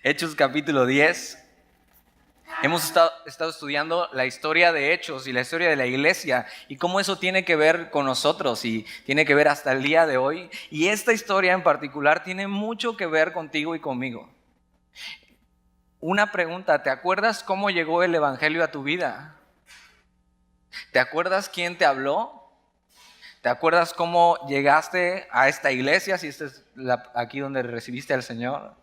Hechos capítulo 10. Hemos estado estudiando la historia de Hechos y la historia de la iglesia y cómo eso tiene que ver con nosotros y tiene que ver hasta el día de hoy. Y esta historia en particular tiene mucho que ver contigo y conmigo. Una pregunta, ¿te acuerdas cómo llegó el evangelio a tu vida? ¿Te acuerdas quién te habló? ¿Te acuerdas cómo llegaste a esta iglesia, si esta es aquí donde recibiste al Señor?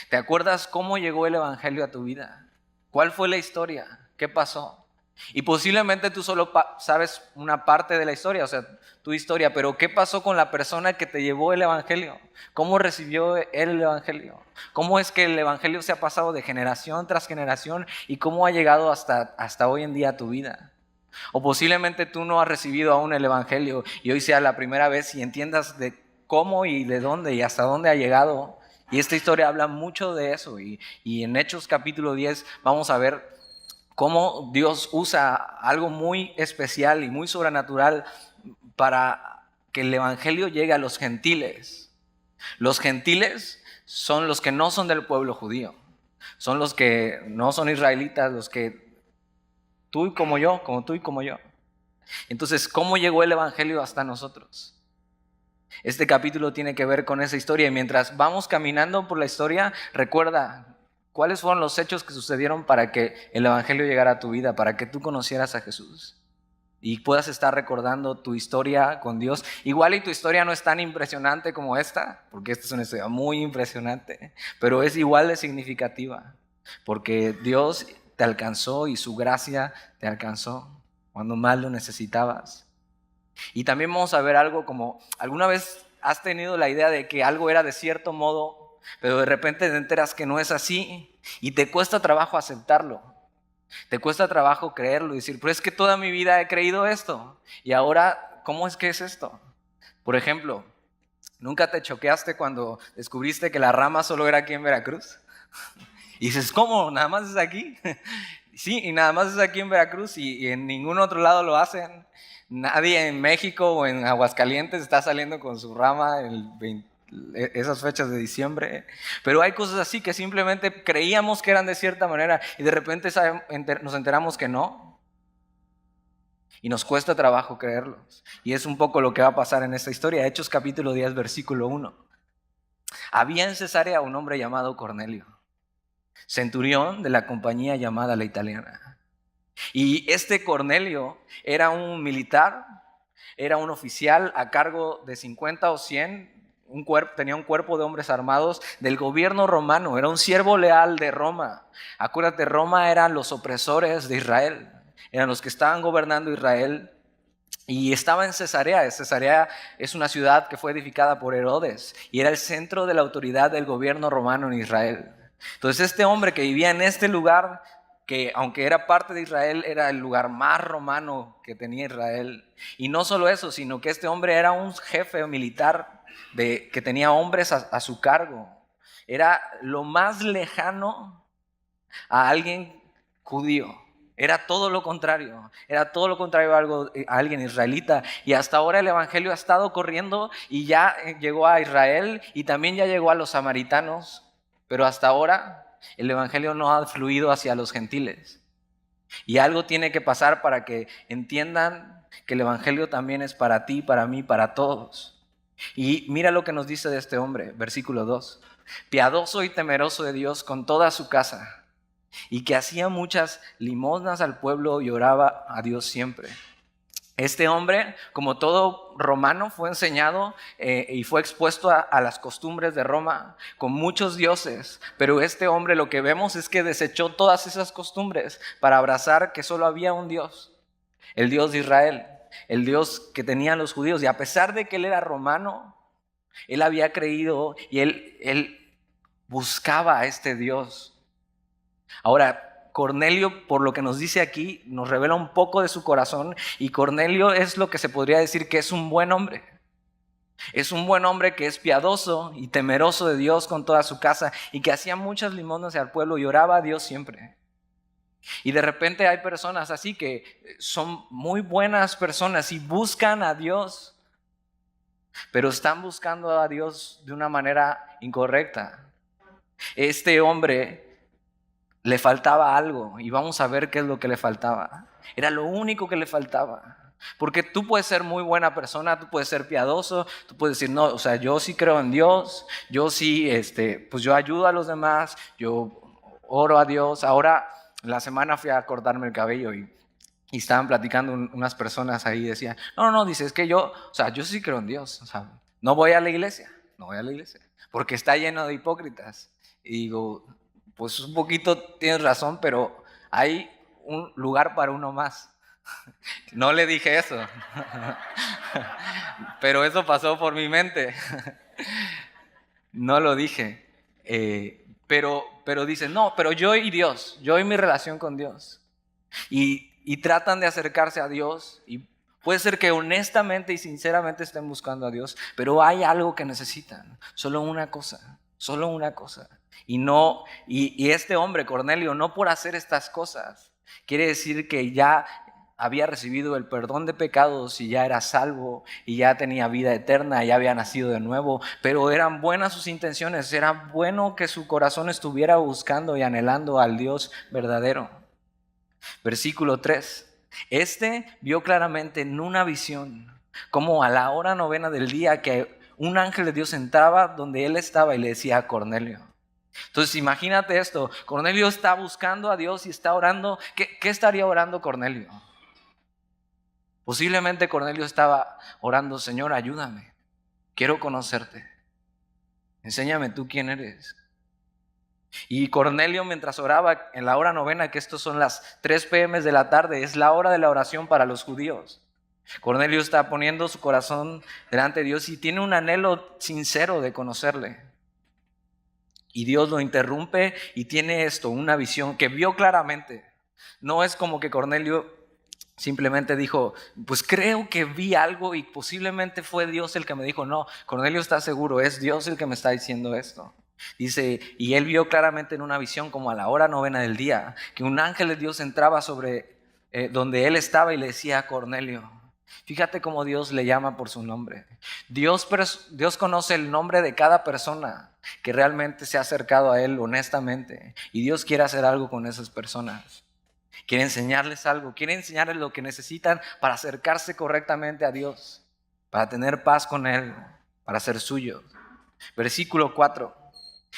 ¿Te acuerdas cómo llegó el evangelio a tu vida? ¿Cuál fue la historia? ¿Qué pasó? Y posiblemente tú solo sabes una parte de la historia, o sea, tu historia, pero ¿qué pasó con la persona que te llevó el evangelio? ¿Cómo recibió él el evangelio? ¿Cómo es que el evangelio se ha pasado de generación tras generación y cómo ha llegado hasta hoy en día a tu vida? O posiblemente tú no has recibido aún el evangelio y hoy sea la primera vez y entiendas de cómo y de dónde y hasta dónde ha llegado. Y esta historia habla mucho de eso. Y en Hechos capítulo 10 vamos a ver cómo Dios usa algo muy especial y muy sobrenatural para que el evangelio llegue a los gentiles. Los gentiles son los que no son del pueblo judío. Son los que no son israelitas, los que tú y como yo, como tú y como yo. Entonces, ¿cómo llegó el evangelio hasta nosotros? Este capítulo tiene que ver con esa historia y mientras vamos caminando por la historia, recuerda cuáles fueron los hechos que sucedieron para que el evangelio llegara a tu vida, para que tú conocieras a Jesús y puedas estar recordando tu historia con Dios. Igual y tu historia no es tan impresionante como esta, porque esta es una historia muy impresionante, pero es igual de significativa, porque Dios te alcanzó y su gracia te alcanzó cuando más lo necesitabas. Y también vamos a ver algo como, ¿alguna vez has tenido la idea de que algo era de cierto modo, pero de repente te enteras que no es así y te cuesta trabajo aceptarlo? Te cuesta trabajo creerlo y decir, pero es que toda mi vida he creído esto y ahora, ¿cómo es que es esto? Por ejemplo, ¿nunca te choqueaste cuando descubriste que la rama solo era aquí en Veracruz? Y dices, ¿cómo? ¿Nada más es aquí? Sí, y nada más es aquí en Veracruz y en ningún otro lado lo hacen. Nadie en México o en Aguascalientes está saliendo con su rama esas fechas de diciembre. Pero hay cosas así que simplemente creíamos que eran de cierta manera y de repente nos enteramos que no. Y nos cuesta trabajo creerlos. Y es un poco lo que va a pasar en esta historia. Hechos capítulo 10, versículo 1. Había en Cesarea un hombre llamado Cornelio, centurión de la compañía llamada La Italiana. Y este Cornelio era un militar, era un oficial a cargo de 50 o 100, tenía un cuerpo de hombres armados del gobierno romano, era un siervo leal de Roma. Acuérdate, Roma eran los opresores de Israel, eran los que estaban gobernando Israel. Y estaba en Cesarea. Cesarea es una ciudad que fue edificada por Herodes y era el centro de la autoridad del gobierno romano en Israel. Entonces este hombre que vivía en este lugar, que aunque era parte de Israel, era el lugar más romano que tenía Israel. Y no solo eso, sino que este hombre era un jefe militar que tenía hombres a su cargo. Era lo más lejano a alguien judío. Era todo lo contrario a alguien israelita. Y hasta ahora el evangelio ha estado corriendo y ya llegó a Israel y también ya llegó a los samaritanos. Pero hasta ahora el evangelio no ha fluido hacia los gentiles. Y algo tiene que pasar para que entiendan que el evangelio también es para ti, para mí, para todos. Y mira lo que nos dice de este hombre, versículo 2. Piadoso y temeroso de Dios con toda su casa, y que hacía muchas limosnas al pueblo y oraba a Dios siempre. Este hombre, como todo romano, fue enseñado y fue expuesto a las costumbres de Roma con muchos dioses, pero este hombre lo que vemos es que desechó todas esas costumbres para abrazar que solo había un Dios, el Dios de Israel, el Dios que tenían los judíos. Y a pesar de que él era romano, él había creído y él buscaba a este Dios. Ahora, Cornelio, por lo que nos dice aquí, nos revela un poco de su corazón y Cornelio es lo que se podría decir que es un buen hombre. Es un buen hombre que es piadoso y temeroso de Dios con toda su casa y que hacía muchas limosnas al pueblo y oraba a Dios siempre. Y de repente hay personas así que son muy buenas personas y buscan a Dios, pero están buscando a Dios de una manera incorrecta. Este hombre le faltaba algo y vamos a ver qué es lo que le faltaba. Era lo único que le faltaba. Porque tú puedes ser muy buena persona, tú puedes ser piadoso, tú puedes decir, no, o sea, yo sí creo en Dios, yo sí, pues yo ayudo a los demás, yo oro a Dios. Ahora, la semana fui a cortarme el cabello y estaban platicando unas personas ahí y decían, no, dice, es que yo, o sea, yo sí creo en Dios, o sea, no voy a la iglesia, porque está lleno de hipócritas. Y digo, pues un poquito tienes razón, pero hay un lugar para uno más. No le dije eso, pero eso pasó por mi mente. No lo dije. Pero dicen, no, pero yo y Dios, yo y mi relación con Dios. Y tratan de acercarse a Dios y puede ser que honestamente y sinceramente estén buscando a Dios, pero hay algo que necesitan, solo una cosa. Y no, y este hombre, Cornelio, no por hacer estas cosas, quiere decir que ya había recibido el perdón de pecados y ya era salvo y ya tenía vida eterna, ya había nacido de nuevo, pero eran buenas sus intenciones, era bueno que su corazón estuviera buscando y anhelando al Dios verdadero. Versículo 3. Este vio claramente en una visión, como a la hora novena del día, que un ángel de Dios entraba donde él estaba y le decía a Cornelio. Entonces imagínate esto, Cornelio está buscando a Dios y está orando. ¿Qué estaría orando Cornelio? Posiblemente Cornelio estaba orando, Señor, ayúdame, quiero conocerte, enséñame tú quién eres. Y Cornelio, mientras oraba en la hora novena, que estos son las 3 p.m. de la tarde, es la hora de la oración para los judíos. Cornelio está poniendo su corazón delante de Dios y tiene un anhelo sincero de conocerle. Y Dios lo interrumpe y tiene una visión que vio claramente. No es como que Cornelio simplemente dijo, pues creo que vi algo y posiblemente fue Dios el que me dijo. No, Cornelio está seguro, es Dios el que me está diciendo esto. Dice, y él vio claramente en una visión como a la hora novena del día, que un ángel de Dios entraba sobre donde él estaba y le decía a Cornelio. Fíjate cómo Dios le llama por su nombre. Dios conoce el nombre de cada persona que realmente se ha acercado a él honestamente. Y Dios quiere hacer algo con esas personas. Quiere enseñarles algo, quiere enseñarles lo que necesitan para acercarse correctamente a Dios, para tener paz con Él, para ser suyo. Versículo 4.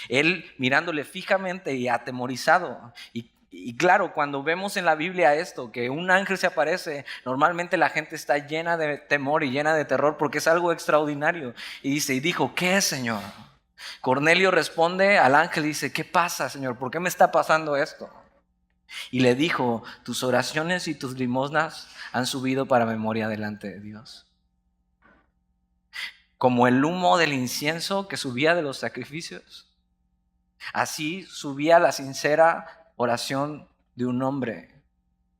Él mirándole fijamente y atemorizado. Y claro, cuando vemos en la Biblia esto, que un ángel se aparece, normalmente la gente está llena de temor y llena de terror porque es algo extraordinario. Y dice, y dijo, ¿qué es, Señor? Cornelio responde al ángel y dice, ¿qué pasa, Señor? ¿Por qué me está pasando esto? Y le dijo, tus oraciones y tus limosnas han subido para memoria delante de Dios. Como el humo del incienso que subía de los sacrificios, así subía la sincera oración de un hombre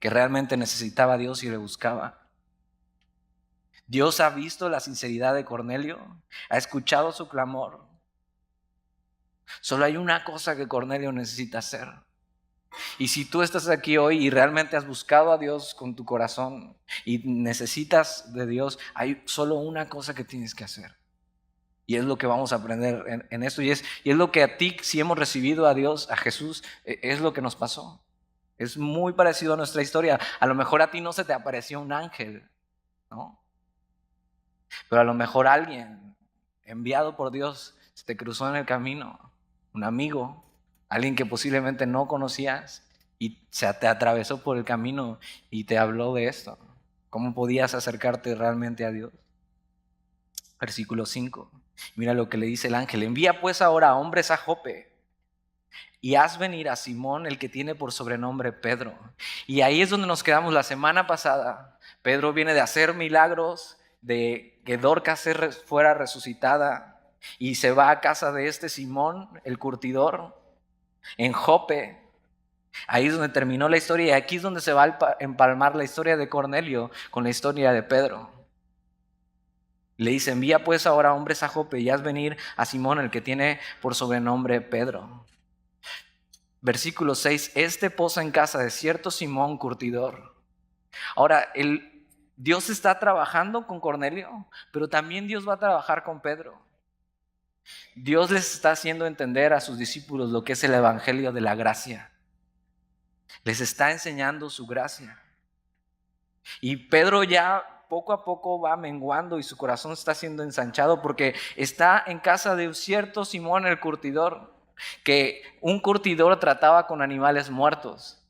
que realmente necesitaba a Dios y le buscaba. Dios ha visto la sinceridad de Cornelio, ha escuchado su clamor. Solo hay una cosa que Cornelio necesita hacer. Y si tú estás aquí hoy y realmente has buscado a Dios con tu corazón y necesitas de Dios, hay solo una cosa que tienes que hacer. Y es lo que vamos a aprender en esto. Y es lo que a ti, si hemos recibido a Dios, a Jesús, es lo que nos pasó. Es muy parecido a nuestra historia. A lo mejor a ti no se te apareció un ángel, ¿no? Pero a lo mejor alguien enviado por Dios se te cruzó en el camino, un amigo, alguien que posiblemente no conocías y se te atravesó por el camino y te habló de esto. ¿Cómo podías acercarte realmente a Dios? Versículo 5. Mira lo que le dice el ángel. Envía pues ahora hombres a Jope y haz venir a Simón, el que tiene por sobrenombre Pedro. Y ahí es donde nos quedamos la semana pasada. Pedro viene de hacer milagros, de que Dorcas fuera resucitada, y se va a casa de este Simón, el curtidor, en Jope. Ahí es donde terminó la historia y aquí es donde se va a empalmar la historia de Cornelio con la historia de Pedro. Le dice, envía pues ahora hombres a Jope y haz venir a Simón, el que tiene por sobrenombre Pedro. Versículo 6, este posa en casa de cierto Simón curtidor. Ahora, Dios está trabajando con Cornelio, pero también Dios va a trabajar con Pedro. Dios les está haciendo entender a sus discípulos lo que es el evangelio de la gracia. Les está enseñando su gracia. Y Pedro ya poco a poco va menguando y su corazón está siendo ensanchado porque está en casa de un cierto Simón el curtidor, que un curtidor trataba con animales muertos.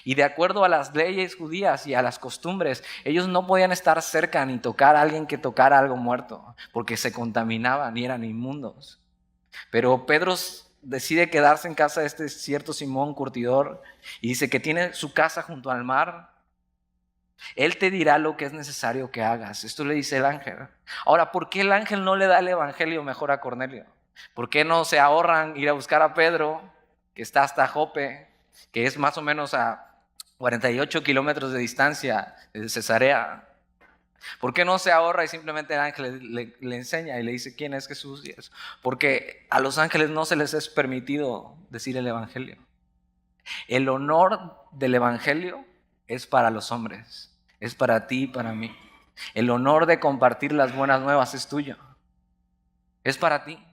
Y de acuerdo a las leyes judías y a las costumbres, ellos no podían estar cerca ni tocar a alguien que tocara algo muerto, porque se contaminaban y eran inmundos. Pero Pedro decide quedarse en casa de este cierto Simón curtidor y dice que tiene su casa junto al mar. Él te dirá lo que es necesario que hagas. Esto le dice el ángel. Ahora, ¿por qué el ángel no le da el evangelio mejor a Cornelio? ¿Por qué no se ahorran ir a buscar a Pedro, que está hasta Jope, que es más o menos a 48 kilómetros de distancia de Cesarea? ¿Por qué no se ahorra y simplemente el ángel le enseña y le dice quién es Jesús? Y eso? Porque a los ángeles no se les es permitido decir el evangelio. El honor del evangelio es para los hombres, es para ti y para mí. El honor de compartir las buenas nuevas es tuyo, es para ti.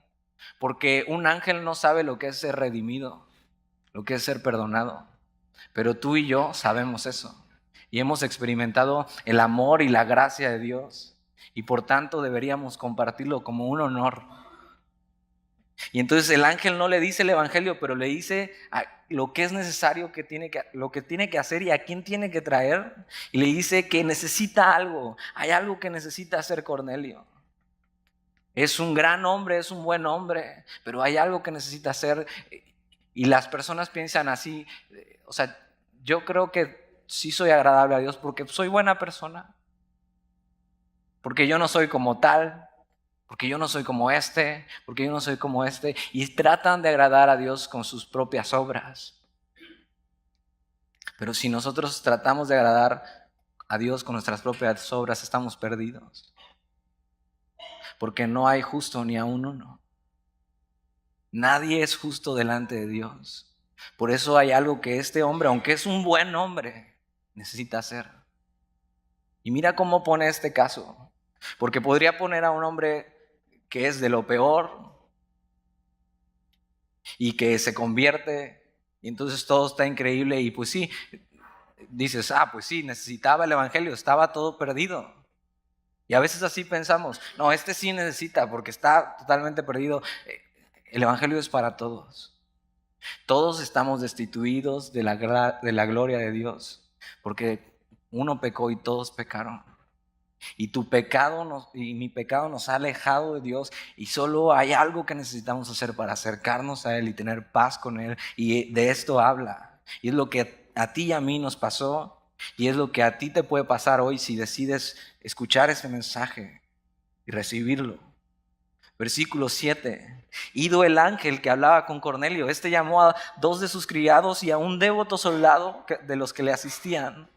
Porque un ángel no sabe lo que es ser redimido, lo que es ser perdonado. Pero tú y yo sabemos eso. Y hemos experimentado el amor y la gracia de Dios. Y por tanto deberíamos compartirlo como un honor. Y entonces el ángel no le dice el evangelio, pero le dice lo que es necesario, lo que tiene que hacer y a quién tiene que traer. Y le dice que necesita algo. Hay algo que necesita hacer Cornelio. Es un gran hombre, es un buen hombre, pero hay algo que necesita hacer. Y las personas piensan así, o sea, yo creo que sí soy agradable a Dios porque soy buena persona, porque yo no soy como tal, porque yo no soy como porque yo no soy como y tratan de agradar a Dios con sus propias obras. Pero si nosotros tratamos de agradar a Dios con nuestras propias obras, estamos perdidos, porque no hay justo ni aún uno. Nadie es justo delante de Dios. Por eso hay algo que este hombre, aunque es un buen hombre, necesita hacer. Y mira cómo pone este caso. Porque podría poner a un hombre que es de lo peor y que se convierte y entonces todo está increíble y pues sí, dices, pues sí, necesitaba el evangelio, estaba todo perdido. Y a veces así pensamos, no, este sí necesita porque está totalmente perdido. El evangelio es para todos. Todos estamos destituidos de la gloria de Dios, porque uno pecó y todos pecaron. Y y mi pecado nos ha alejado de Dios y solo hay algo que necesitamos hacer para acercarnos a Él y tener paz con Él. Y de esto habla. Y es lo que a ti y a mí nos pasó y es lo que a ti te puede pasar hoy si decides escuchar este mensaje y recibirlo. Versículo 7. Ido el ángel que hablaba con Cornelio, este llamó a 2 de sus criados y a un devoto soldado de los que le asistían.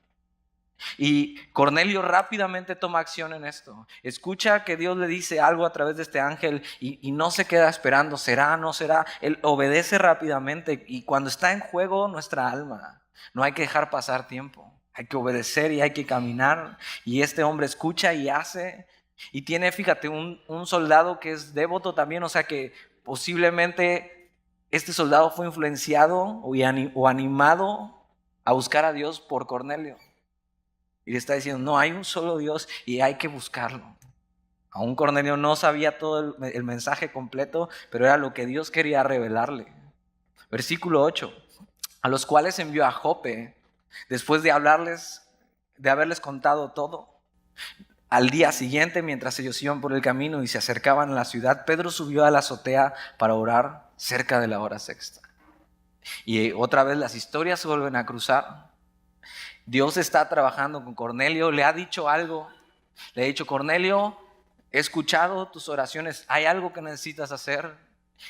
Y Cornelio rápidamente toma acción en esto. Escucha que Dios le dice algo a través de este ángel y no se queda esperando, será, no será. Él obedece rápidamente y cuando está en juego nuestra alma, no hay que dejar pasar tiempo. Hay que obedecer y hay que caminar. Y este hombre escucha y hace. Y tiene, fíjate, un soldado que es devoto también, o sea que posiblemente este soldado fue influenciado o animado a buscar a Dios por Cornelio. Y le está diciendo, no, hay un solo Dios y hay que buscarlo. Aún Cornelio no sabía todo el mensaje completo, pero era lo que Dios quería revelarle. Versículo 8. A los cuales envió a Jope, después de haberles contado todo. Al día siguiente, mientras ellos iban por el camino y se acercaban a la ciudad, Pedro subió a la azotea para orar cerca de la hora sexta. Y otra vez las historias se vuelven a cruzar. Dios está trabajando con Cornelio, le ha dicho algo. Le ha dicho, Cornelio, he escuchado tus oraciones, hay algo que necesitas hacer.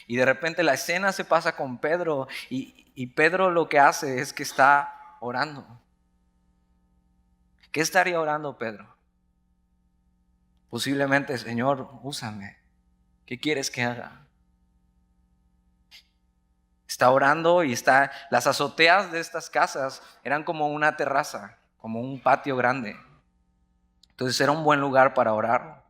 Y de repente la escena se pasa con Pedro y Pedro lo que hace es que está orando. ¿Qué estaría orando Pedro? Posiblemente, Señor, úsame. ¿Qué quieres que haga? Está orando y las azoteas de estas casas eran como una terraza, como un patio grande. Entonces era un buen lugar para orar.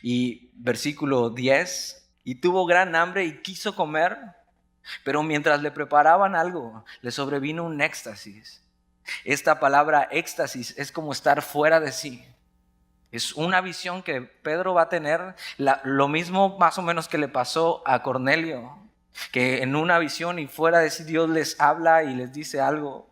Y versículo 10, y tuvo gran hambre y quiso comer, pero mientras le preparaban algo, le sobrevino un éxtasis. Esta palabra éxtasis es como estar fuera de sí. Es una visión que Pedro va a tener, lo mismo más o menos que le pasó a Cornelio, que en una visión y fuera de sí Dios les habla y les dice algo.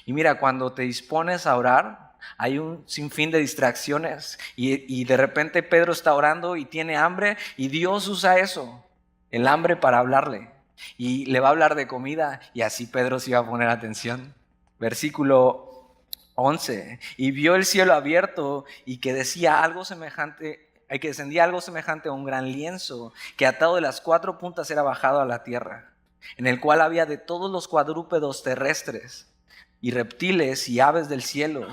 Y mira, cuando te dispones a orar, hay un sinfín de distracciones y de repente Pedro está orando y tiene hambre y Dios usa eso, el hambre, para hablarle. Y le va a hablar de comida y así Pedro se iba a poner atención. Versículo 11. Y vio el cielo abierto y que decía algo semejante, que descendía algo semejante a un gran lienzo que atado de las 4 puntas era bajado a la tierra, en el cual había de todos los cuadrúpedos terrestres y reptiles y aves del cielo.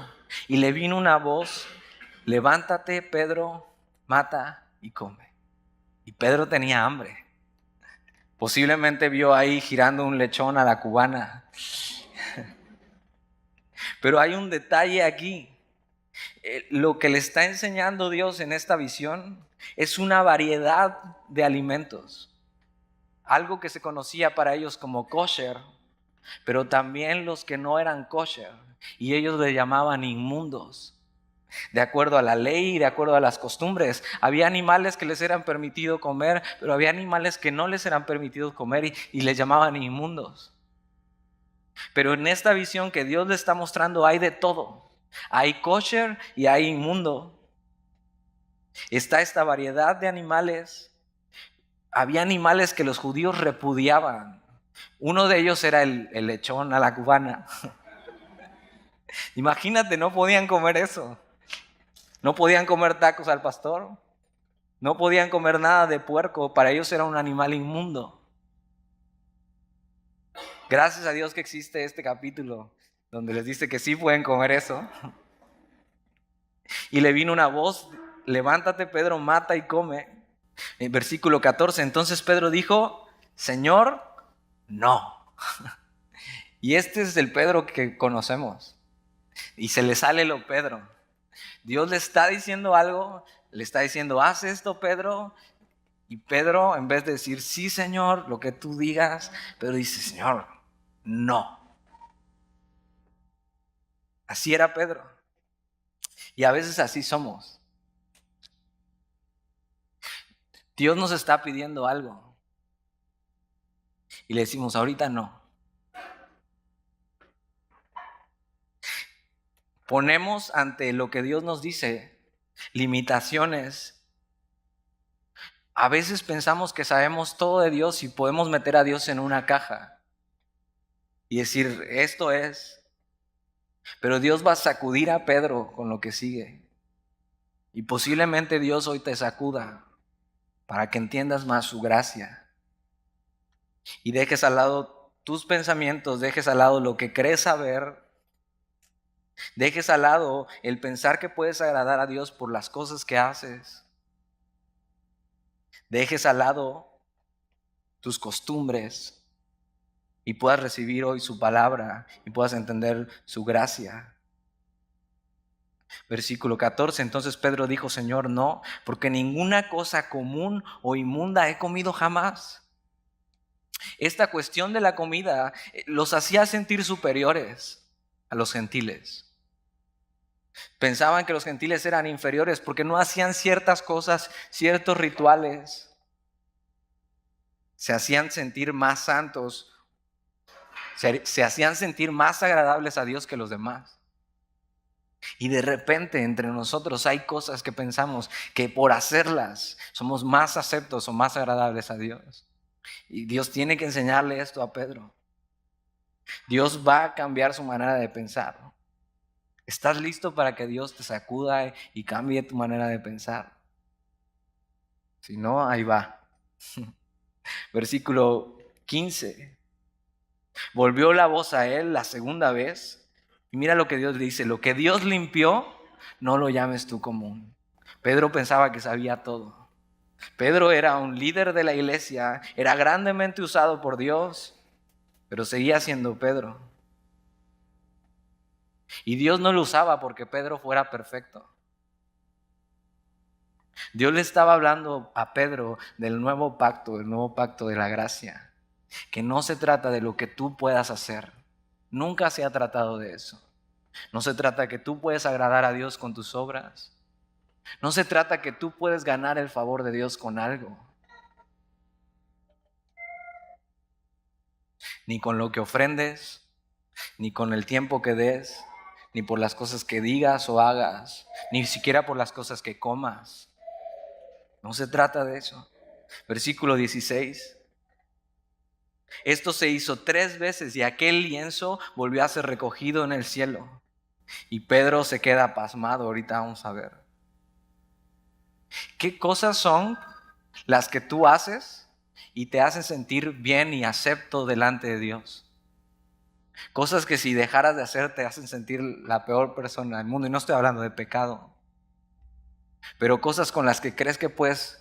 Y le vino una voz: levántate, Pedro, mata y come. Y Pedro tenía hambre. Posiblemente vio ahí girando un lechón a la cubana. Pero hay un detalle aquí. Lo que le está enseñando Dios en esta visión es una variedad de alimentos. Algo que se conocía para ellos como kosher, pero también los que no eran kosher, y ellos le llamaban inmundos. De acuerdo a la ley y de acuerdo a las costumbres, había animales que les eran permitido comer, pero había animales que no les eran permitido comer y les llamaban inmundos. Pero en esta visión que Dios le está mostrando hay de todo. Hay kosher y hay inmundo. Está esta variedad de animales. Había animales que los judíos repudiaban. Uno de ellos era el lechón a la cubana. Imagínate, no podían comer eso. No podían comer tacos al pastor. No podían comer nada de puerco. Para ellos era un animal inmundo. Gracias a Dios que existe este capítulo donde les dice que sí pueden comer eso. Y le vino una voz: levántate, Pedro, mata y come. En versículo 14, entonces Pedro dijo: Señor, no. Y este es el Pedro que conocemos. Y se le sale lo Pedro. Dios le está diciendo algo, le está diciendo: haz esto, Pedro. Y Pedro, en vez de decir sí, Señor, lo que tú digas, Pedro dice: Señor, no. Así era Pedro. Y a veces así somos. Dios nos está pidiendo algo y le decimos: ahorita no. Ponemos ante lo que Dios nos dice limitaciones. A veces pensamos que sabemos todo de Dios y podemos meter a Dios en una caja y decir: esto es. Pero Dios va a sacudir a Pedro con lo que sigue. Y posiblemente Dios hoy te sacuda para que entiendas más su gracia. Y dejes al lado tus pensamientos, dejes al lado lo que crees saber. Dejes al lado el pensar que puedes agradar a Dios por las cosas que haces. Dejes al lado tus costumbres y puedas recibir hoy su palabra y puedas entender su gracia. Versículo 14, entonces Pedro dijo: Señor, no, porque ninguna cosa común o inmunda he comido jamás. Esta cuestión de la comida los hacía sentir superiores a los gentiles. Pensaban que los gentiles eran inferiores porque no hacían ciertas cosas, ciertos rituales. Se hacían sentir más santos, se hacían sentir más agradables a Dios que los demás. Y de repente entre nosotros hay cosas que pensamos que por hacerlas somos más aceptos o más agradables a Dios. Y Dios tiene que enseñarle esto a Pedro. Dios va a cambiar su manera de pensar. ¿Estás listo para que Dios te sacuda y cambie tu manera de pensar? Si no, ahí va. Versículo 15. Volvió la voz a él la segunda vez. Y mira lo que Dios le dice: lo que Dios limpió, no lo llames tú común. Pedro pensaba que sabía todo. Pedro era un líder de la iglesia, era grandemente usado por Dios, pero seguía siendo Pedro. Y Dios no lo usaba porque Pedro fuera perfecto. Dios le estaba hablando a Pedro del nuevo pacto de la gracia, que no se trata de lo que tú puedas hacer. Nunca se ha tratado de eso. No se trata que tú puedes agradar a Dios con tus obras. No se trata que tú puedes ganar el favor de Dios con algo, ni con lo que ofrendes, ni con el tiempo que des, ni por las cosas que digas o hagas, ni siquiera por las cosas que comas. No se trata de eso. Versículo 16. Esto se hizo 3 veces y aquel lienzo volvió a ser recogido en el cielo. Y Pedro se queda pasmado. Ahorita vamos a ver. ¿Qué cosas son las que tú haces y te hacen sentir bien y acepto delante de Dios? Cosas que si dejaras de hacer te hacen sentir la peor persona del mundo. Y no estoy hablando de pecado, pero cosas con las que crees que puedes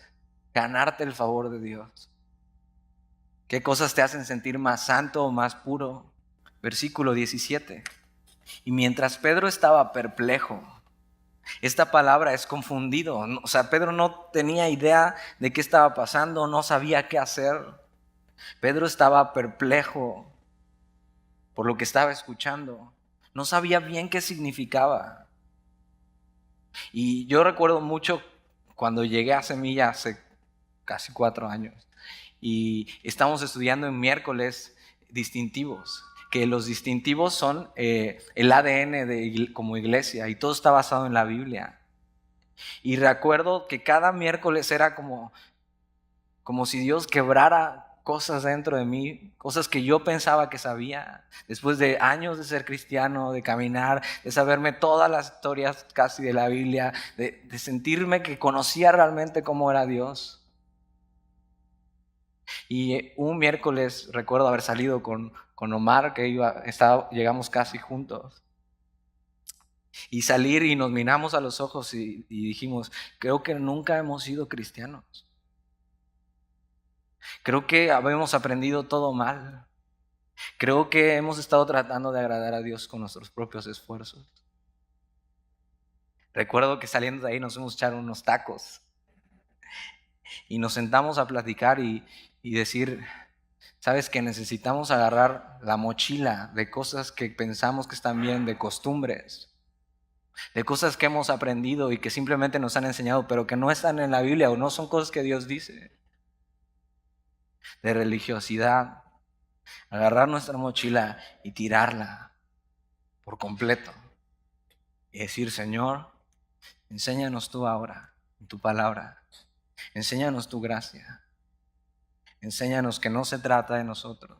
ganarte el favor de Dios. ¿Qué cosas te hacen sentir más santo o más puro? Versículo 17. Y mientras Pedro estaba perplejo, esta palabra es confundido. O sea, Pedro no tenía idea de qué estaba pasando, no sabía qué hacer. Pedro estaba perplejo por lo que estaba escuchando. No sabía bien qué significaba. Y yo recuerdo mucho cuando llegué a Semilla hace casi 4 años y estamos estudiando en miércoles distintivos, que los distintivos son el ADN como iglesia y todo está basado en la Biblia. Y recuerdo que cada miércoles era como si Dios quebrara cosas dentro de mí, cosas que yo pensaba que sabía, después de años de ser cristiano, de caminar, de saberme todas las historias casi de la Biblia, de sentirme que conocía realmente cómo era Dios. Y un miércoles recuerdo haber salido con Omar, que llegamos casi juntos, y salir y nos miramos a los ojos y dijimos, creo que nunca hemos sido cristianos. Creo que habíamos aprendido todo mal. Creo que hemos estado tratando de agradar a Dios con nuestros propios esfuerzos. Recuerdo que saliendo de ahí nos fuimos a echar unos tacos y nos sentamos a platicar y decir, sabes que necesitamos agarrar la mochila de cosas que pensamos que están bien, de costumbres, de cosas que hemos aprendido y que simplemente nos han enseñado, pero que no están en la Biblia o no son cosas que Dios dice, de religiosidad. Agarrar nuestra mochila y tirarla por completo y decir, Señor, enséñanos tú ahora en tu palabra, enséñanos tu gracia, enséñanos que no se trata de nosotros.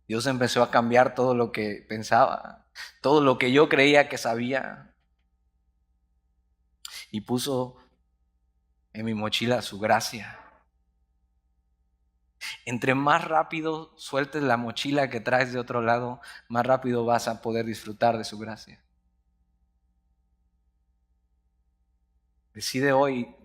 Dios empezó a cambiar todo lo que pensaba, todo lo que yo creía que sabía, y puso en mi mochila su gracia. Entre más rápido sueltes la mochila que traes de otro lado, más rápido vas a poder disfrutar de su gracia. Decide hoy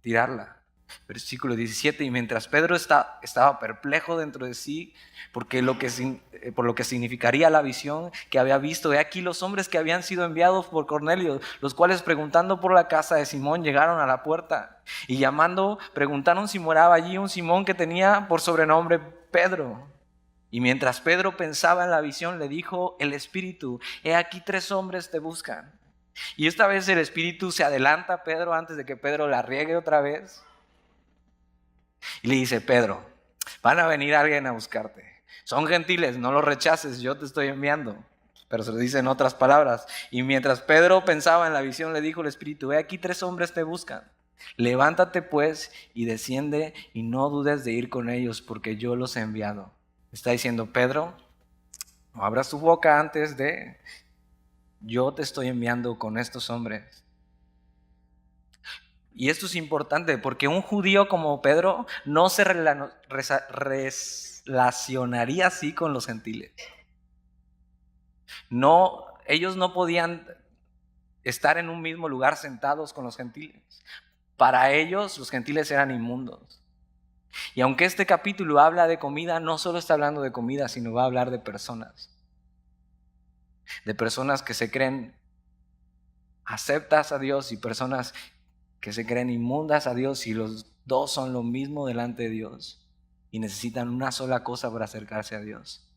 tirarla. Versículo 17, y mientras Pedro estaba perplejo dentro de sí, por lo que significaría la visión que había visto, he aquí los hombres que habían sido enviados por Cornelio, los cuales preguntando por la casa de Simón llegaron a la puerta y llamando preguntaron si moraba allí un Simón que tenía por sobrenombre Pedro. Y mientras Pedro pensaba en la visión, le dijo el Espíritu, he aquí 3 hombres te buscan. Y esta vez el Espíritu se adelanta a Pedro antes de que Pedro la riegue otra vez. Y le dice, Pedro, van a venir alguien a buscarte. Son gentiles, no los rechaces, yo te estoy enviando. Pero se lo dice en otras palabras. Y mientras Pedro pensaba en la visión, le dijo el Espíritu, ve aquí 3 hombres te buscan. Levántate pues y desciende y no dudes de ir con ellos porque yo los he enviado. Está diciendo, Pedro, no abras tu boca antes de... Yo te estoy enviando con estos hombres. Y esto es importante porque un judío como Pedro no se relacionaría así con los gentiles. No, ellos no podían estar en un mismo lugar sentados con los gentiles. Para ellos los gentiles eran inmundos. Y aunque este capítulo habla de comida, no solo está hablando de comida, sino va a hablar de personas. De personas que se creen aceptas a Dios y personas que se creen inmundas a Dios y los dos son lo mismo delante de Dios y necesitan una sola cosa para acercarse a Dios.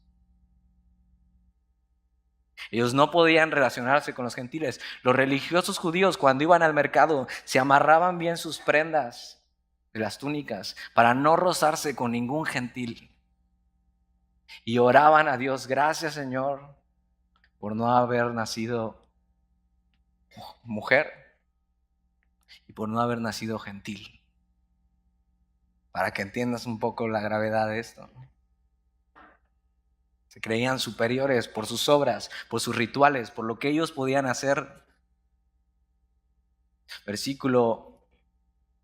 Ellos no podían relacionarse con los gentiles. Los religiosos judíos, cuando iban al mercado, se amarraban bien sus prendas de las túnicas para no rozarse con ningún gentil. Y oraban a Dios: gracias, Señor, por no haber nacido mujer y por no haber nacido gentil. Para que entiendas un poco la gravedad de esto. Se creían superiores por sus obras, por sus rituales, por lo que ellos podían hacer. Versículo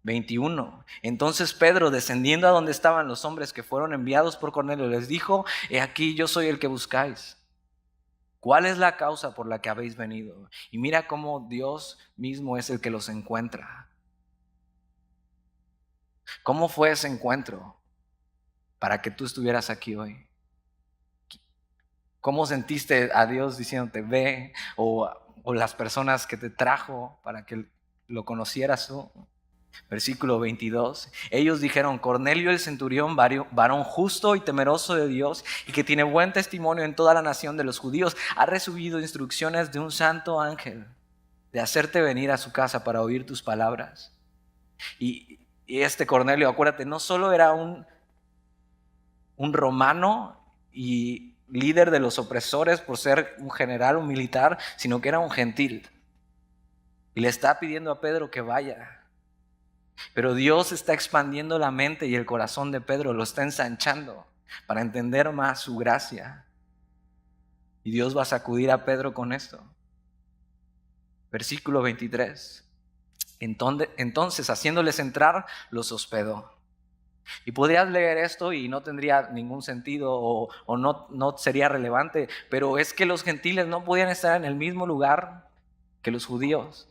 21. Entonces Pedro, descendiendo a donde estaban los hombres que fueron enviados por Cornelio, les dijo: he aquí, yo soy el que buscáis. ¿Cuál es la causa por la que habéis venido? Y mira cómo Dios mismo es el que los encuentra. ¿Cómo fue ese encuentro para que tú estuvieras aquí hoy? ¿Cómo sentiste a Dios diciéndote ve? O las personas que te trajo para que lo conocieras tú. Versículo 22. Ellos dijeron: Cornelio el centurión, varón justo y temeroso de Dios, y que tiene buen testimonio en toda la nación de los judíos, ha recibido instrucciones de un santo ángel de hacerte venir a su casa para oír tus palabras. Y este Cornelio, acuérdate, no solo era un romano y líder de los opresores por ser un general, un militar, sino que era un gentil. Y le está pidiendo a Pedro que vaya. Pero Dios está expandiendo la mente y el corazón de Pedro, lo está ensanchando para entender más su gracia. Y Dios va a sacudir a Pedro con esto. Versículo 23. Entonces, haciéndoles entrar, los hospedó. Y podrías leer esto y no tendría ningún sentido o no sería relevante, pero es que los gentiles no podían estar en el mismo lugar que los judíos.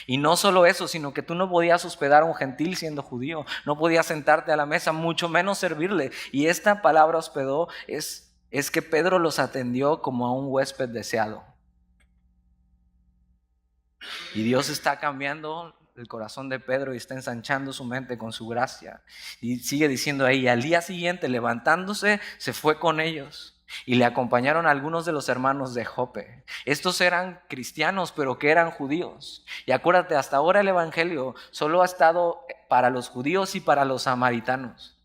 Y no solo eso, sino que tú no podías hospedar a un gentil siendo judío, no podías sentarte a la mesa, mucho menos servirle. Y esta palabra hospedó es que Pedro los atendió como a un huésped deseado. Y Dios está cambiando el corazón de Pedro y está ensanchando su mente con su gracia. Y sigue diciendo ahí: al día siguiente, levantándose, se fue con ellos. Y le acompañaron algunos de los hermanos de Jope. Estos eran cristianos, pero que eran judíos. Y acuérdate, hasta ahora el evangelio solo ha estado para los judíos y para los samaritanos.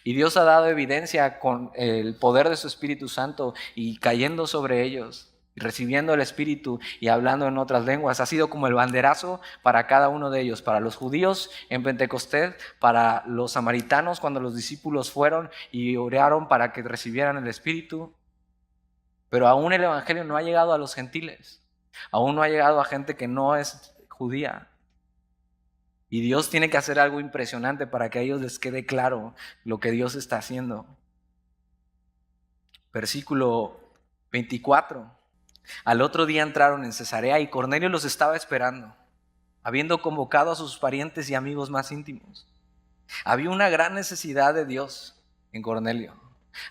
Y Dios ha dado evidencia con el poder de su Espíritu Santo y cayendo sobre ellos, recibiendo el Espíritu y hablando en otras lenguas. Ha sido como el banderazo para cada uno de ellos, para los judíos en Pentecostés, para los samaritanos cuando los discípulos fueron y oraron para que recibieran el Espíritu. Pero aún el evangelio no ha llegado a los gentiles, aún no ha llegado a gente que no es judía. Y Dios tiene que hacer algo impresionante para que a ellos les quede claro lo que Dios está haciendo. Versículo 24. Al otro día entraron en Cesarea y Cornelio los estaba esperando, habiendo convocado a sus parientes y amigos más íntimos. Había una gran necesidad de Dios en Cornelio.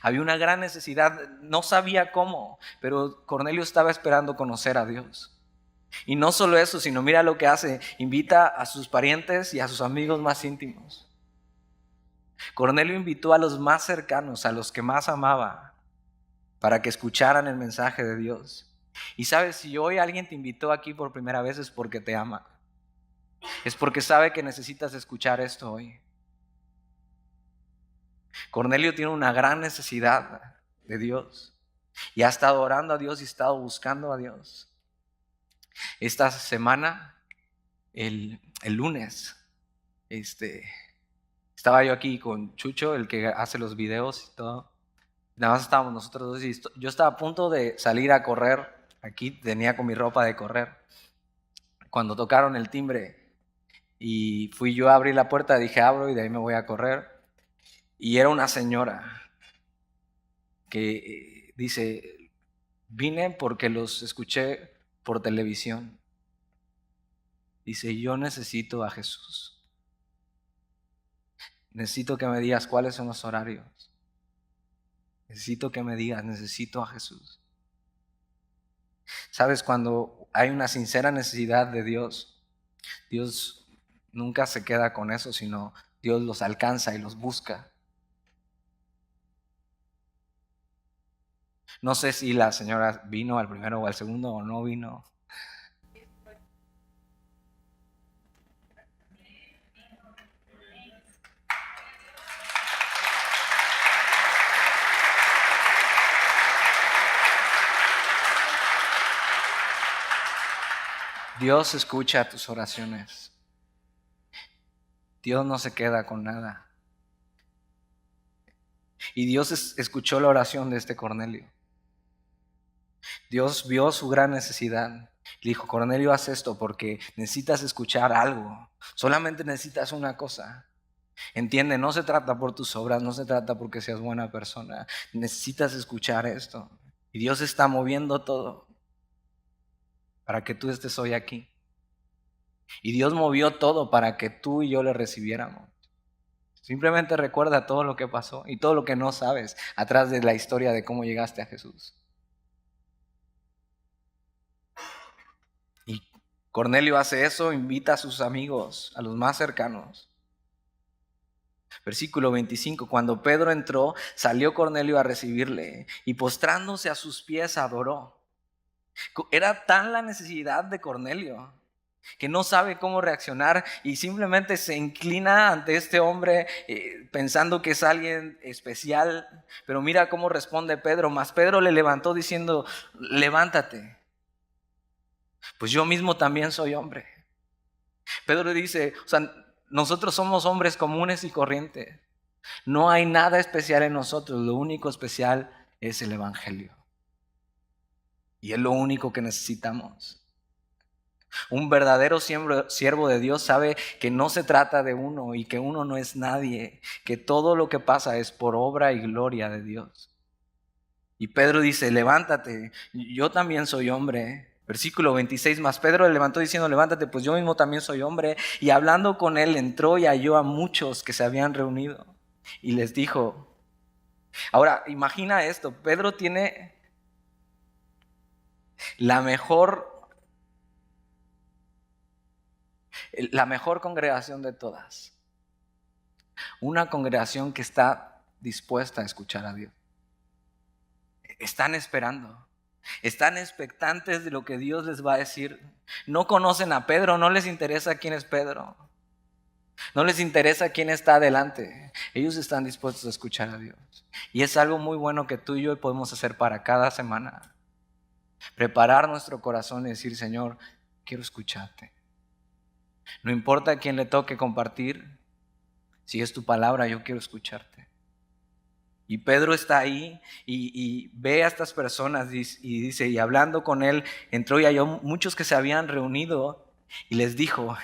Había una gran necesidad, no sabía cómo, pero Cornelio estaba esperando conocer a Dios. Y no solo eso, sino mira lo que hace: invita a sus parientes y a sus amigos más íntimos. Cornelio invitó a los más cercanos, a los que más amaba, para que escucharan el mensaje de Dios. Y sabes, si hoy alguien te invitó aquí por primera vez, es porque te ama. Es porque sabe que necesitas escuchar esto hoy. Cornelio tiene una gran necesidad de Dios y ha estado orando a Dios y ha estado buscando a Dios. Esta semana, el lunes, estaba yo aquí con Chucho, el que hace los videos y todo. Nada más estábamos nosotros dos y yo estaba a punto de salir a correr. Aquí tenía con mi ropa de correr. Cuando tocaron el timbre y fui yo a abrir la puerta, dije abro y de ahí me voy a correr. Y era una señora que dice: vine porque los escuché por televisión. Dice: yo necesito a Jesús. Necesito que me digas cuáles son los horarios. Necesito que me digas, necesito a Jesús. Sabes, cuando hay una sincera necesidad de Dios, Dios nunca se queda con eso, sino Dios los alcanza y los busca. No sé si la señora vino al primero o al segundo o no vino. Dios escucha tus oraciones. Dios no se queda con nada. Y Dios escuchó la oración de este Cornelio. Dios vio su gran necesidad. Le dijo, Cornelio, haz esto porque necesitas escuchar algo. Solamente necesitas una cosa. Entiende, no se trata por tus obras, no se trata porque seas buena persona. Necesitas escuchar esto. Y Dios está moviendo todo para que tú estés hoy aquí. Y Dios movió todo para que tú y yo le recibiéramos. Simplemente recuerda todo lo que pasó y todo lo que no sabes atrás de la historia de cómo llegaste a Jesús. Y Cornelio hace eso, invita a sus amigos, a los más cercanos. Versículo 25, cuando Pedro entró, salió Cornelio a recibirle y postrándose a sus pies adoró. Era tan la necesidad de Cornelio que no sabe cómo reaccionar y simplemente se inclina ante este hombre pensando que es alguien especial. Pero mira cómo responde Pedro. Mas Pedro le levantó diciendo, levántate, pues yo mismo también soy hombre. Pedro dice, o sea, nosotros somos hombres comunes y corrientes. No hay nada especial en nosotros, lo único especial es el Evangelio. Y es lo único que necesitamos. Un verdadero siervo de Dios sabe que no se trata de uno y que uno no es nadie, que todo lo que pasa es por obra y gloria de Dios. Y Pedro dice, levántate, yo también soy hombre. Versículo 26, más Pedro le levantó diciendo, levántate, pues yo mismo también soy hombre. Y hablando con él, entró y halló a muchos que se habían reunido. Y les dijo, ahora imagina esto, Pedro tiene la mejor congregación de todas. Una congregación que está dispuesta a escuchar a Dios. Están esperando. Están expectantes de lo que Dios les va a decir. No conocen a Pedro, no les interesa quién es Pedro. No les interesa quién está adelante. Ellos están dispuestos a escuchar a Dios. Y es algo muy bueno que tú y yo podemos hacer para cada semana. Preparar nuestro corazón y decir, Señor, quiero escucharte. No importa a quién le toque compartir, si es tu palabra, yo quiero escucharte. Y Pedro está ahí y ve a estas personas y dice, y hablando con él, entró y halló muchos que se habían reunido y les dijo,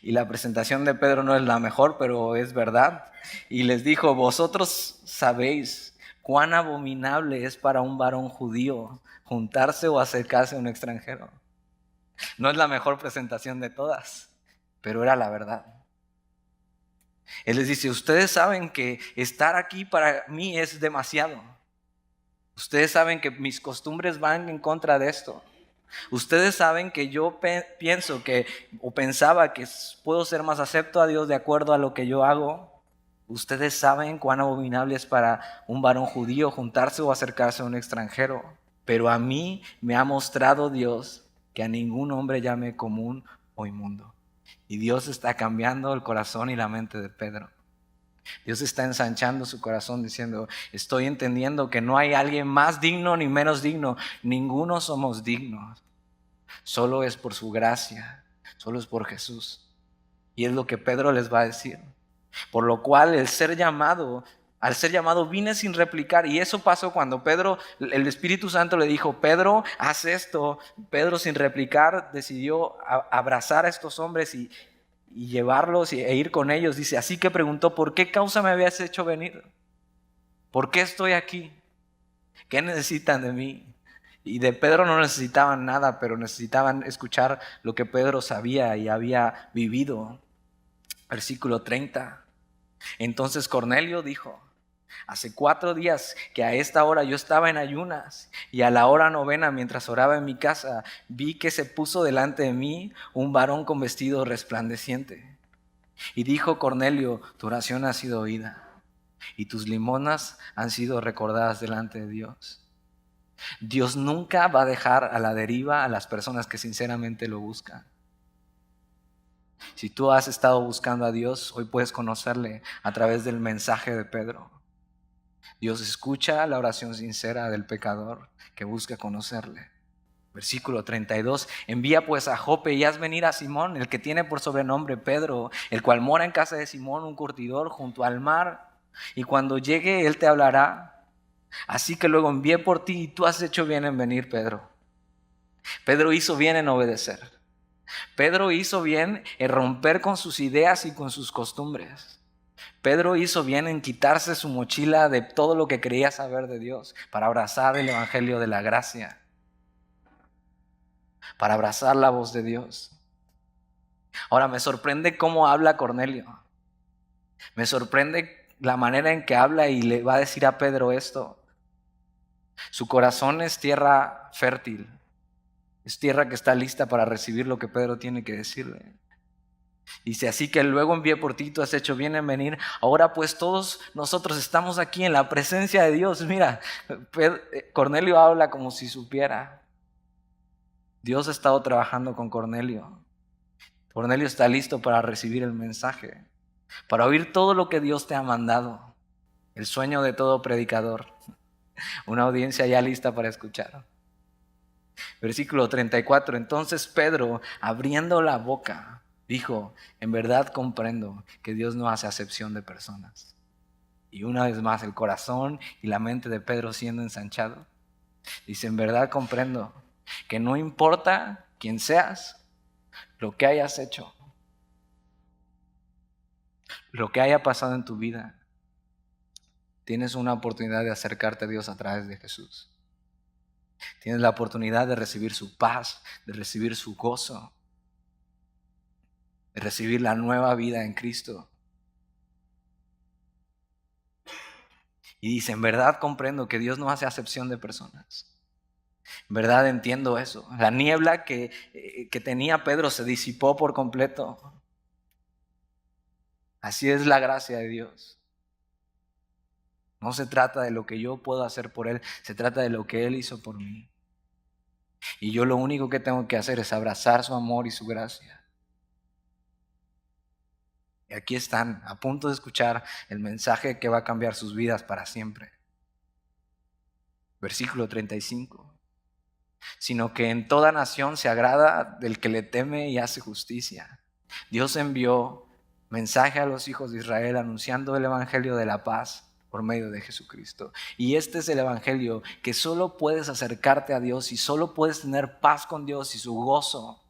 y la presentación de Pedro no es la mejor, pero es verdad, y les dijo, vosotros sabéis cuán abominable es para un varón judío juntarse o acercarse a un extranjero. No es la mejor presentación de todas, pero era la verdad. Él les dice, ustedes saben que estar aquí para mí es demasiado. Ustedes saben que mis costumbres van en contra de esto. Ustedes saben que yo pienso que, o pensaba que puedo ser más acepto a Dios de acuerdo a lo que yo hago. Ustedes saben cuán abominable es para un varón judío juntarse o acercarse a un extranjero. Pero a mí me ha mostrado Dios que a ningún hombre llame común o inmundo. Y Dios está cambiando el corazón y la mente de Pedro. Dios está ensanchando su corazón diciendo, estoy entendiendo que no hay alguien más digno ni menos digno. Ninguno somos dignos. Solo es por su gracia, solo es por Jesús. Y es lo que Pedro les va a decir. Por lo cual al ser llamado vine sin replicar. Y eso pasó cuando Pedro, el Espíritu Santo le dijo, Pedro, haz esto. Pedro sin replicar decidió abrazar a estos hombres y llevarlos e ir con ellos. Dice, así que preguntó, ¿por qué causa me habías hecho venir? ¿Por qué estoy aquí? ¿Qué necesitan de mí? Y de Pedro no necesitaban nada, pero necesitaban escuchar lo que Pedro sabía y había vivido. Versículo 30. Entonces Cornelio dijo, Hace 4 días que a esta hora yo estaba en ayunas, y a la hora novena, mientras oraba en mi casa, vi que se puso delante de mí un varón con vestido resplandeciente. Y dijo: Cornelio, tu oración ha sido oída, y tus limonas han sido recordadas delante de Dios. Dios nunca va a dejar a la deriva a las personas que sinceramente lo buscan. Si tú has estado buscando a Dios, hoy puedes conocerle a través del mensaje de Pedro. Dios escucha la oración sincera del pecador que busca conocerle. Versículo 32. Envía pues a Jope y haz venir a Simón, el que tiene por sobrenombre Pedro, el cual mora en casa de Simón, un curtidor, junto al mar. Y cuando llegue, él te hablará. Así que luego envié por ti, y tú has hecho bien en venir, Pedro. Pedro hizo bien en obedecer. Pedro hizo bien en romper con sus ideas y con sus costumbres. Pedro hizo bien en quitarse su mochila de todo lo que creía saber de Dios para abrazar el evangelio de la gracia, para abrazar la voz de Dios. Ahora, me sorprende cómo habla Cornelio. Me sorprende la manera en que habla y le va a decir a Pedro esto. Su corazón es tierra fértil. Es tierra que está lista para recibir lo que Pedro tiene que decirle. Dice: así que luego envié por ti, tú has hecho bien en venir. Ahora pues todos nosotros estamos aquí en la presencia de Dios. Mira, Cornelio habla como si supiera. Dios ha estado trabajando con Cornelio. Cornelio está listo para recibir el mensaje, para oír todo lo que Dios te ha mandado. El sueño de todo predicador. Una audiencia ya lista para escuchar. Versículo 34. Entonces Pedro, abriendo la boca, dijo: en verdad comprendo que Dios no hace acepción de personas. Y una vez más el corazón y la mente de Pedro siendo ensanchado. Dice: en verdad comprendo que no importa quién seas, lo que hayas hecho, lo que haya pasado en tu vida, tienes una oportunidad de acercarte a Dios a través de Jesús. Tienes la oportunidad de recibir su paz, de recibir su gozo, de recibir la nueva vida en Cristo. Y dice: en verdad comprendo que Dios no hace acepción de personas. En verdad entiendo eso. La niebla que tenía Pedro se disipó por completo. Así es la gracia de Dios. No se trata de lo que yo puedo hacer por Él, se trata de lo que Él hizo por mí. Y yo lo único que tengo que hacer es abrazar su amor y su gracia. Y aquí están, a punto de escuchar el mensaje que va a cambiar sus vidas para siempre. Versículo 35. Sino que en toda nación se agrada del que le teme y hace justicia. Dios envió mensaje a los hijos de Israel anunciando el evangelio de la paz por medio de Jesucristo. Y este es el evangelio que solo puedes acercarte a Dios y solo puedes tener paz con Dios y su gozo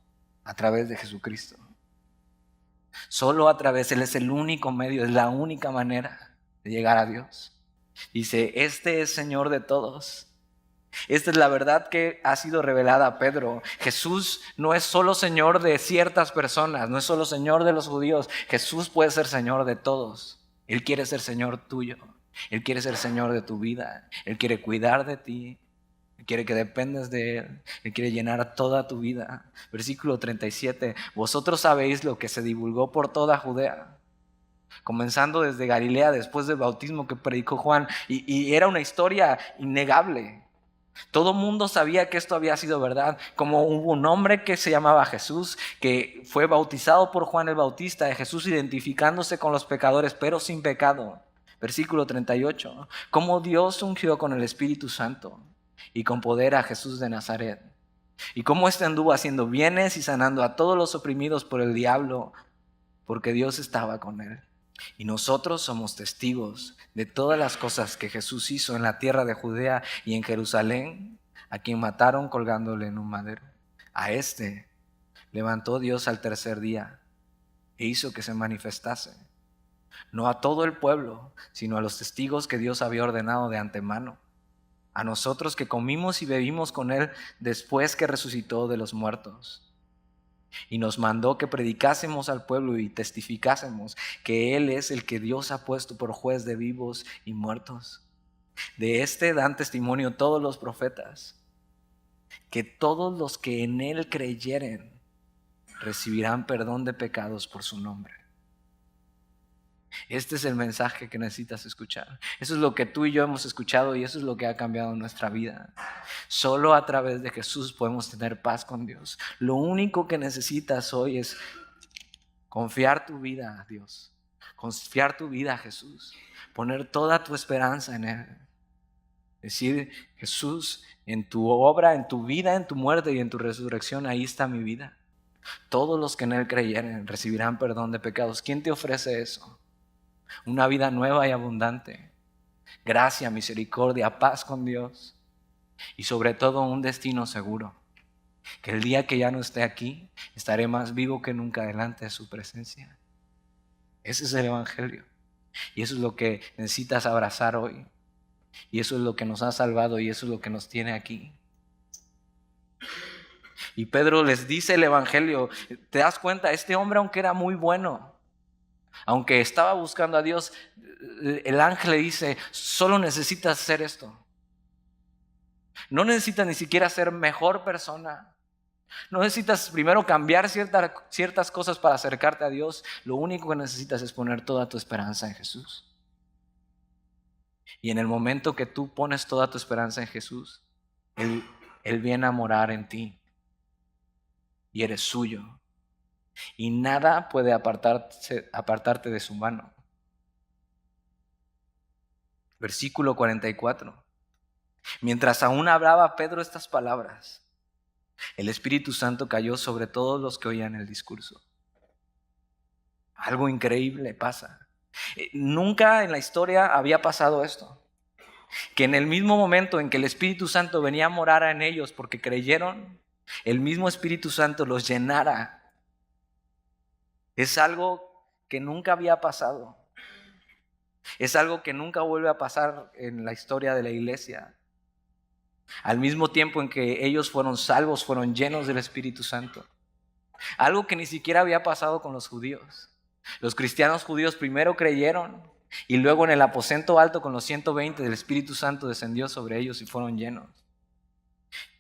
a través de Jesucristo. Solo a través, Él es el único medio, es la única manera de llegar a Dios. Dice: este es Señor de todos. Esta es la verdad que ha sido revelada a Pedro. Jesús no es solo Señor de ciertas personas, no es solo Señor de los judíos. Jesús puede ser Señor de todos. Él quiere ser Señor tuyo. Él quiere ser Señor de tu vida. Él quiere cuidar de ti. Él quiere que dependas de Él. Él quiere llenar toda tu vida. Versículo 37. Vosotros sabéis lo que se divulgó por toda Judea, comenzando desde Galilea después del bautismo que predicó Juan. Y era una historia innegable. Todo mundo sabía que esto había sido verdad. Como hubo un hombre que se llamaba Jesús, que fue bautizado por Juan el Bautista, de Jesús identificándose con los pecadores, pero sin pecado. Versículo 38. Como Dios ungió con el Espíritu Santo y con poder a Jesús de Nazaret. Y cómo éste anduvo haciendo bienes y sanando a todos los oprimidos por el diablo, porque Dios estaba con él. Y nosotros somos testigos de todas las cosas que Jesús hizo en la tierra de Judea y en Jerusalén, a quien mataron colgándole en un madero. A este levantó Dios al tercer día e hizo que se manifestase, no a todo el pueblo, sino a los testigos que Dios había ordenado de antemano, a nosotros que comimos y bebimos con Él después que resucitó de los muertos. y nos mandó que predicásemos al pueblo y testificásemos que Él es el que Dios ha puesto por juez de vivos y muertos. De este dan testimonio todos los profetas, que todos los que en Él creyeren recibirán perdón de pecados por su nombre. Este es el mensaje que necesitas escuchar. Eso es lo que tú y yo hemos escuchado y eso es lo que ha cambiado nuestra vida. Solo a través de Jesús podemos tener paz con Dios. Lo único que necesitas hoy es confiar tu vida a Dios, confiar tu vida a Jesús, poner toda tu esperanza en Él. Decir, Jesús, en tu obra, en tu vida, en tu muerte y en tu resurrección, ahí está mi vida. Todos los que en Él creyeren recibirán perdón de pecados. ¿Quién te ofrece eso? Una vida nueva y abundante, gracia, misericordia, paz con Dios y sobre todo un destino seguro. Que el día que ya no esté aquí, estaré más vivo que nunca delante de su presencia. Ese es el Evangelio y eso es lo que necesitas abrazar hoy y eso es lo que nos ha salvado y eso es lo que nos tiene aquí. Y Pedro les dice el Evangelio. ¿Te das cuenta? Este hombre, aunque era muy bueno, aunque estaba buscando a Dios, el ángel le dice, solo necesitas hacer esto. No necesitas ni siquiera ser mejor persona. No necesitas primero cambiar ciertas cosas para acercarte a Dios. Lo único que necesitas es poner toda tu esperanza en Jesús. Y en el momento que tú pones toda tu esperanza en Jesús, Él viene a morar en ti. Y eres suyo. Y nada puede apartarte de su mano. Versículo 44. Mientras aún hablaba Pedro estas palabras, el Espíritu Santo cayó sobre todos los que oían el discurso. Algo increíble pasa. Nunca en la historia había pasado esto. Que en el mismo momento en que el Espíritu Santo venía a morar en ellos porque creyeron, el mismo Espíritu Santo los llenara. Es algo que nunca había pasado. Es algo que nunca vuelve a pasar en la historia de la iglesia. Al mismo tiempo en que ellos fueron salvos, fueron llenos del Espíritu Santo. Algo que ni siquiera había pasado con los judíos. Los cristianos judíos primero creyeron y luego en el aposento alto con los 120 del Espíritu Santo descendió sobre ellos y fueron llenos.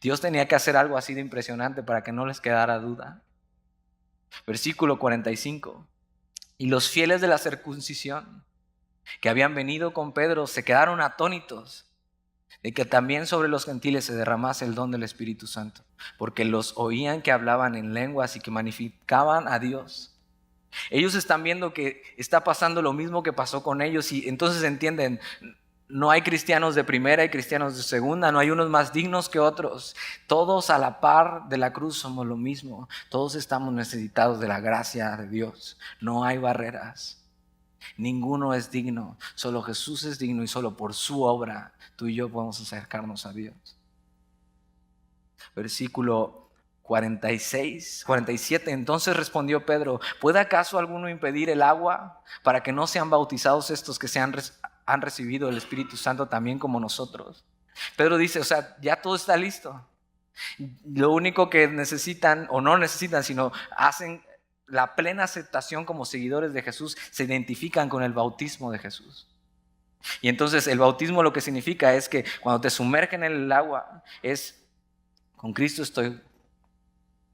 Dios tenía que hacer algo así de impresionante para que no les quedara duda. Versículo 45. Y los fieles de la circuncisión que habían venido con Pedro se quedaron atónitos de que también sobre los gentiles se derramase el don del Espíritu Santo, porque los oían que hablaban en lenguas y que magnificaban a Dios. Ellos están viendo que está pasando lo mismo que pasó con ellos y entonces entienden, no hay cristianos de primera y cristianos de segunda, no hay unos más dignos que otros. Todos a la par de la cruz somos lo mismo. Todos estamos necesitados de la gracia de Dios. No hay barreras. Ninguno es digno, solo Jesús es digno y solo por su obra tú y yo podemos acercarnos a Dios. Versículo 47. Entonces respondió Pedro, ¿puede acaso alguno impedir el agua para que no sean bautizados estos que han recibido el Espíritu Santo también como nosotros? Pedro dice, ya todo está listo. Lo único que necesitan, o no necesitan, sino hacen la plena aceptación como seguidores de Jesús, se identifican con el bautismo de Jesús. Y entonces el bautismo lo que significa es que cuando te sumergen en el agua es, con Cristo estoy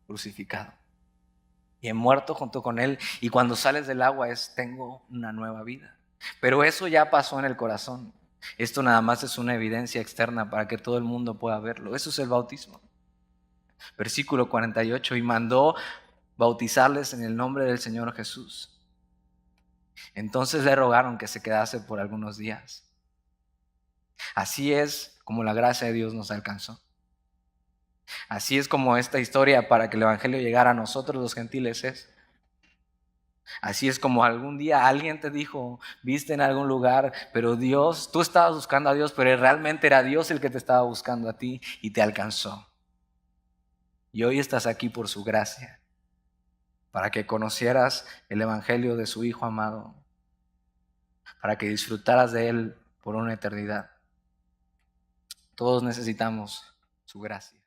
crucificado y he muerto junto con Él, y cuando sales del agua es, tengo una nueva vida. Pero eso ya pasó en el corazón. Esto nada más es una evidencia externa para que todo el mundo pueda verlo. Eso es el bautismo. Versículo 48, y mandó bautizarles en el nombre del Señor Jesús. Entonces le rogaron que se quedase por algunos días. Así es como la gracia de Dios nos alcanzó. Así es como esta historia para que el Evangelio llegara a nosotros los gentiles es. Así es como algún día alguien te dijo, viste en algún lugar, pero Dios, tú estabas buscando a Dios, pero realmente era Dios el que te estaba buscando a ti y te alcanzó. Y hoy estás aquí por su gracia, para que conocieras el Evangelio de su Hijo amado, para que disfrutaras de Él por una eternidad. Todos necesitamos su gracia.